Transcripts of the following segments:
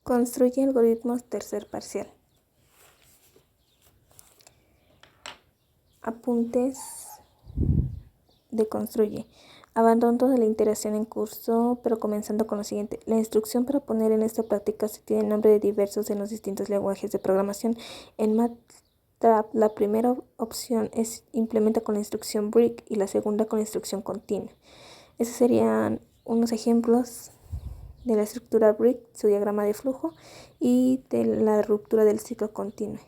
Construye algoritmos tercer parcial. Apuntes de construye. Abandono de la interacción en curso, pero comenzando con lo siguiente. La instrucción para poner en esta práctica se tiene nombre de diversos en los distintos lenguajes de programación. En MATLAB, la primera opción es implementa con la instrucción break y la segunda con la instrucción continue. Esos serían unos ejemplos de la estructura break, su diagrama de flujo, y de la ruptura del ciclo continuo.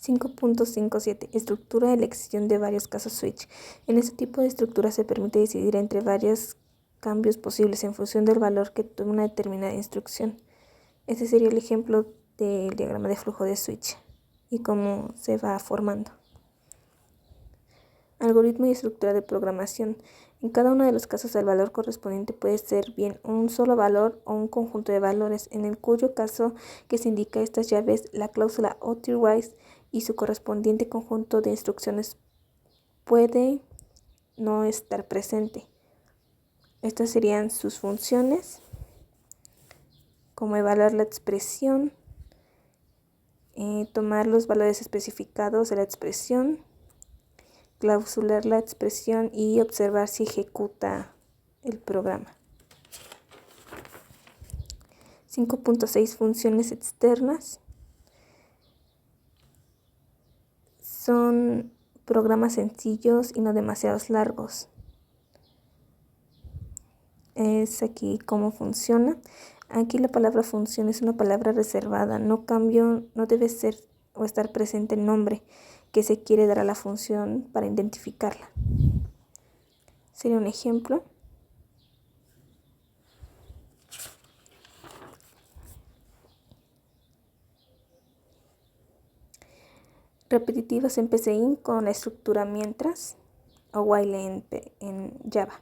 5.57 Estructura de elección de varios casos switch. En este tipo de estructura se permite decidir entre varios cambios posibles en función del valor que tome una determinada instrucción. Este sería el ejemplo del diagrama de flujo de switch y cómo se va formando. Algoritmo y estructura de programación. En cada uno de los casos el valor correspondiente puede ser bien un solo valor o un conjunto de valores, en el cuyo caso que se indica estas llaves, la cláusula otherwise y su correspondiente conjunto de instrucciones puede no estar presente. Estas serían sus funciones, como evaluar la expresión, tomar los valores especificados de la expresión, clausular la expresión y observar si ejecuta el programa. 5.6 Funciones externas. Son programas sencillos y no demasiado largos. Es aquí cómo funciona. Aquí la palabra función es una palabra reservada. No debe ser o estar presente el nombre que se quiere dar a la función para identificarla. Sería un ejemplo. Repetitivas en PCInt con la estructura mientras o while en Java.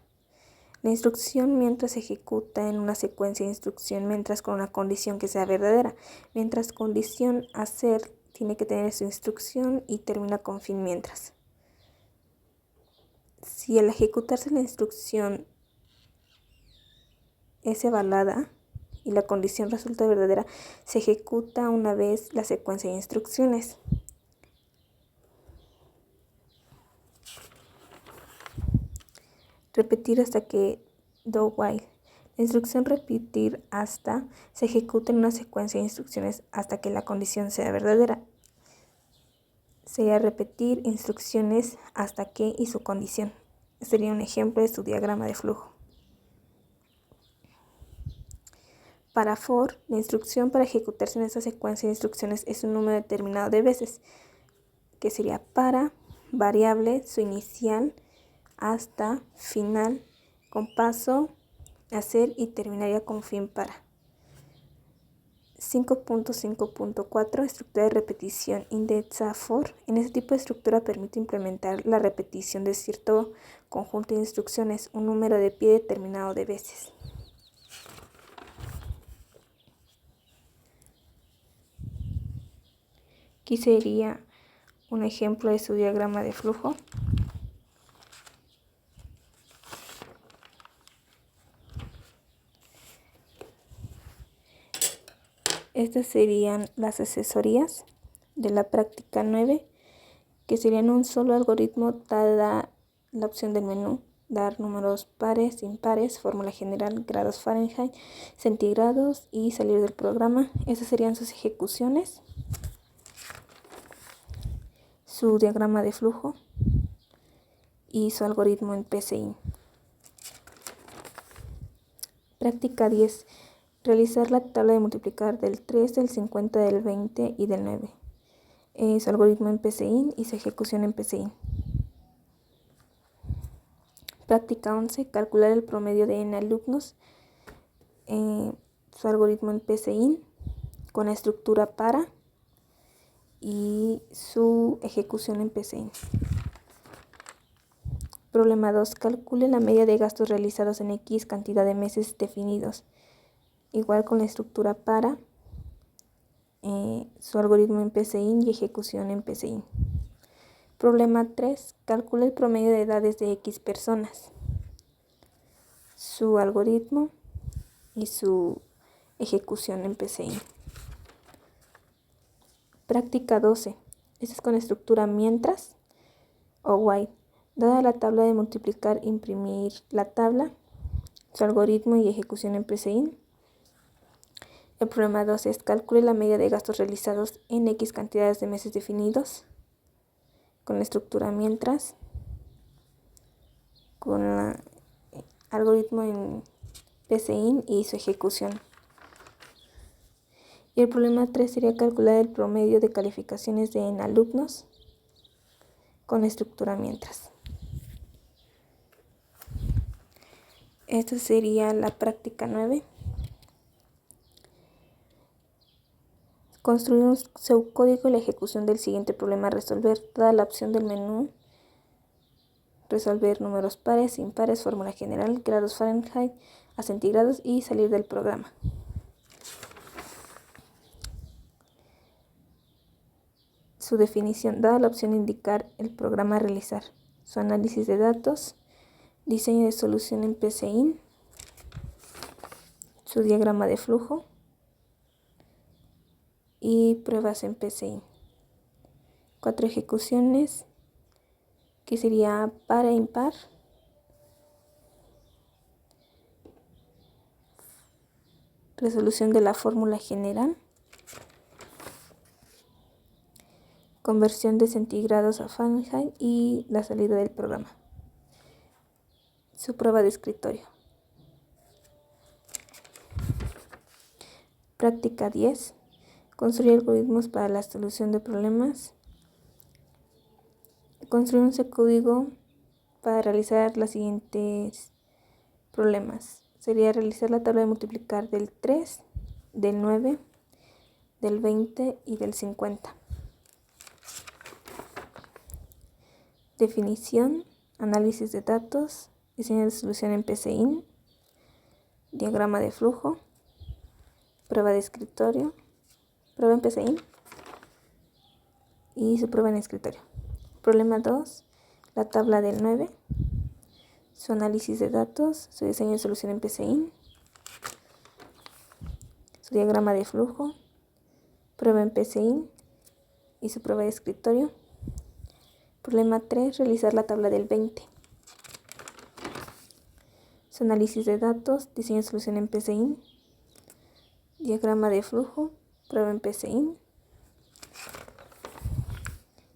La instrucción mientras se ejecuta en una secuencia de instrucción mientras con una condición que sea verdadera, mientras condición hacer tiene que tener su instrucción y termina con fin mientras. Si al ejecutarse la instrucción es evaluada y la condición resulta verdadera, se ejecuta una vez la secuencia de instrucciones. Repetir hasta que do while. La instrucción repetir hasta se ejecuta en una secuencia de instrucciones hasta que la condición sea verdadera. Sería repetir instrucciones hasta que y su condición. Sería un ejemplo de su diagrama de flujo. Para for, la instrucción para ejecutarse en esta secuencia de instrucciones es un número determinado de veces, que sería para, variable, su inicial, hasta, final, con paso, hacer y terminaría con fin para. 5.5.4 Estructura de repetición indexa for. En este tipo de estructura permite implementar la repetición de cierto conjunto de instrucciones, un número de pie determinado de veces. Aquí sería un ejemplo de su diagrama de flujo. Estas serían las asesorías de la práctica 9, que serían un solo algoritmo dada la opción del menú, dar números pares, impares, fórmula general, grados Fahrenheit, centígrados y salir del programa. Esas serían sus ejecuciones, su diagrama de flujo y su algoritmo en PCInt. Práctica 10. Realizar la tabla de multiplicar del 3, del 50, del 20 y del 9. Su algoritmo en PCInt y su ejecución en PCInt. Práctica 11. Calcular el promedio de n alumnos. Su algoritmo en PCInt con la estructura para y su ejecución en PCInt. Problema 2. Calcule la media de gastos realizados en X cantidad de meses definidos. Igual con la estructura para, su algoritmo en PCInt y ejecución en PCInt. Problema 3. Calcula el promedio de edades de X personas. Su algoritmo y su ejecución en PCInt. Práctica 12. Esta es con estructura mientras o while. Dada la tabla de multiplicar, imprimir la tabla, su algoritmo y ejecución en PCInt. El problema 12 es calcule la media de gastos realizados en X cantidades de meses definidos con la estructura mientras, con el algoritmo en PCInt y su ejecución. Y el problema 3 sería calcular el promedio de calificaciones en alumnos con la estructura mientras. Esta sería la práctica 9. Construir un subcódigo y la ejecución del siguiente problema a resolver. Dada la opción del menú, resolver números pares, impares, fórmula general, grados Fahrenheit a centígrados y salir del programa. Su definición. Dada la opción indicar el programa a realizar. Su análisis de datos, diseño de solución en PCInt, su diagrama de flujo y pruebas en PCInt. 4 ejecuciones, que sería par e impar, resolución de la fórmula general, conversión de centígrados a Fahrenheit y la salida del programa. Su prueba de escritorio. Práctica 10. Construir algoritmos para la solución de problemas. Construir un código para realizar los siguientes problemas. Sería realizar la tabla de multiplicar del 3, del 9, del 20 y del 50. Definición, análisis de datos, diseño de solución en PCInt, diagrama de flujo, prueba de escritorio, prueba en PCInt y su prueba en escritorio. Problema 2, la tabla del 9, su análisis de datos, su diseño de solución en PCInt, su diagrama de flujo, prueba en PCInt y su prueba de escritorio. Problema 3, realizar la tabla del 20, su análisis de datos, diseño de solución en PCInt, diagrama de flujo, prueba en PCInt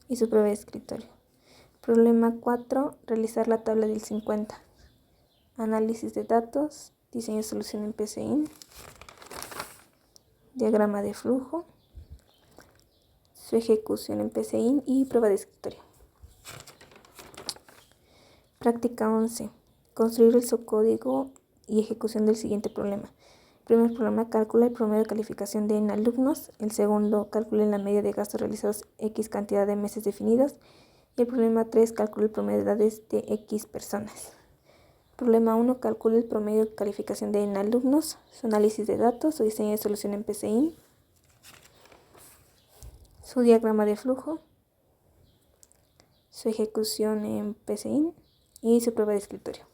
y su prueba de escritorio. Problema 4, realizar la tabla del 50, análisis de datos, diseño de solución en PCInt, diagrama de flujo, su ejecución en PCInt y prueba de escritorio. Práctica 11. Construir el subcódigo y ejecución del siguiente problema. El primer problema, calcula el promedio de calificación de alumnos. El segundo, calcula la media de gastos realizados X cantidad de meses definidos. Y el problema 3, calcula el promedio de edades de X personas. Problema 1, calcula el promedio de calificación de alumnos, su análisis de datos, su diseño de solución en PCInt, su diagrama de flujo, su ejecución en PCInt y su prueba de escritorio.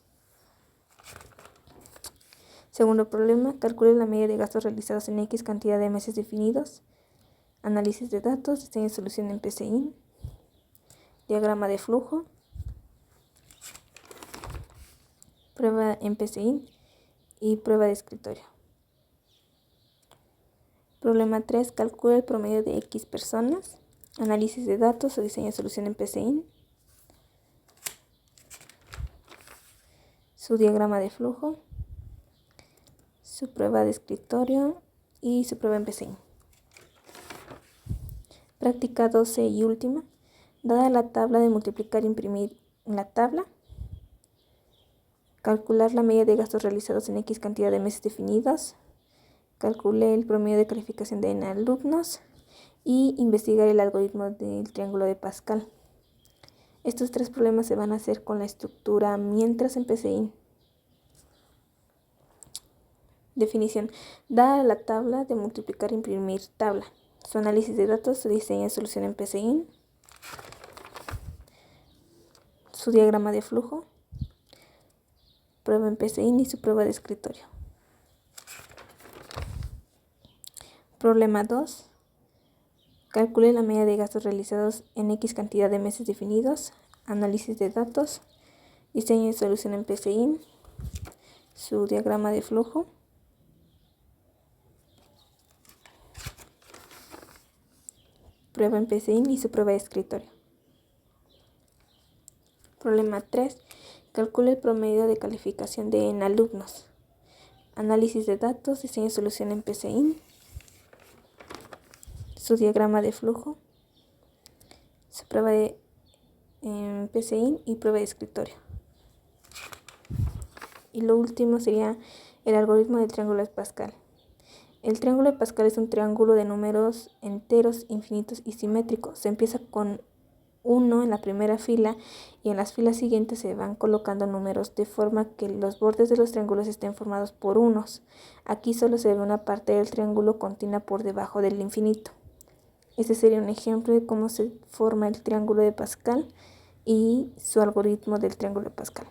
Segundo problema, calcule la media de gastos realizados en X cantidad de meses definidos, análisis de datos, diseño de solución en PCInt, diagrama de flujo, prueba en PCInt y prueba de escritorio. Problema 3, calcula el promedio de X personas, análisis de datos o diseño de solución en PCInt, su diagrama de flujo, su prueba de escritorio y su prueba en PCInt. Práctica 12 y última. Dada la tabla de multiplicar, imprimir la tabla. Calcular la media de gastos realizados en X cantidad de meses definidos. Calcule el promedio de calificación de alumnos y investigar el algoritmo del triángulo de Pascal. Estos 3 problemas se van a hacer con la estructura mientras en PCInt. Definición. Dada la tabla de multiplicar, imprimir tabla. Su análisis de datos, su diseño de solución en PCInt, su diagrama de flujo, prueba en PCInt y su prueba de escritorio. Problema 2. Calcule la media de gastos realizados en X cantidad de meses definidos. Análisis de datos. Diseño y solución en PCI. Su diagrama de flujo. Prueba en PCI y su prueba de escritorio. Problema 3. Calcule el promedio de calificación en alumnos. Análisis de datos, diseño y solución en PCI. Su diagrama de flujo. Su prueba en PCI y prueba de escritorio. Y lo último sería el algoritmo del triángulo de Pascal. El triángulo de Pascal es un triángulo de números enteros, infinitos y simétricos. Se empieza con 1 en la primera fila y en las filas siguientes se van colocando números de forma que los bordes de los triángulos estén formados por unos. Aquí solo se ve una parte del triángulo continua por debajo del infinito. Este sería un ejemplo de cómo se forma el triángulo de Pascal y su algoritmo del triángulo de Pascal.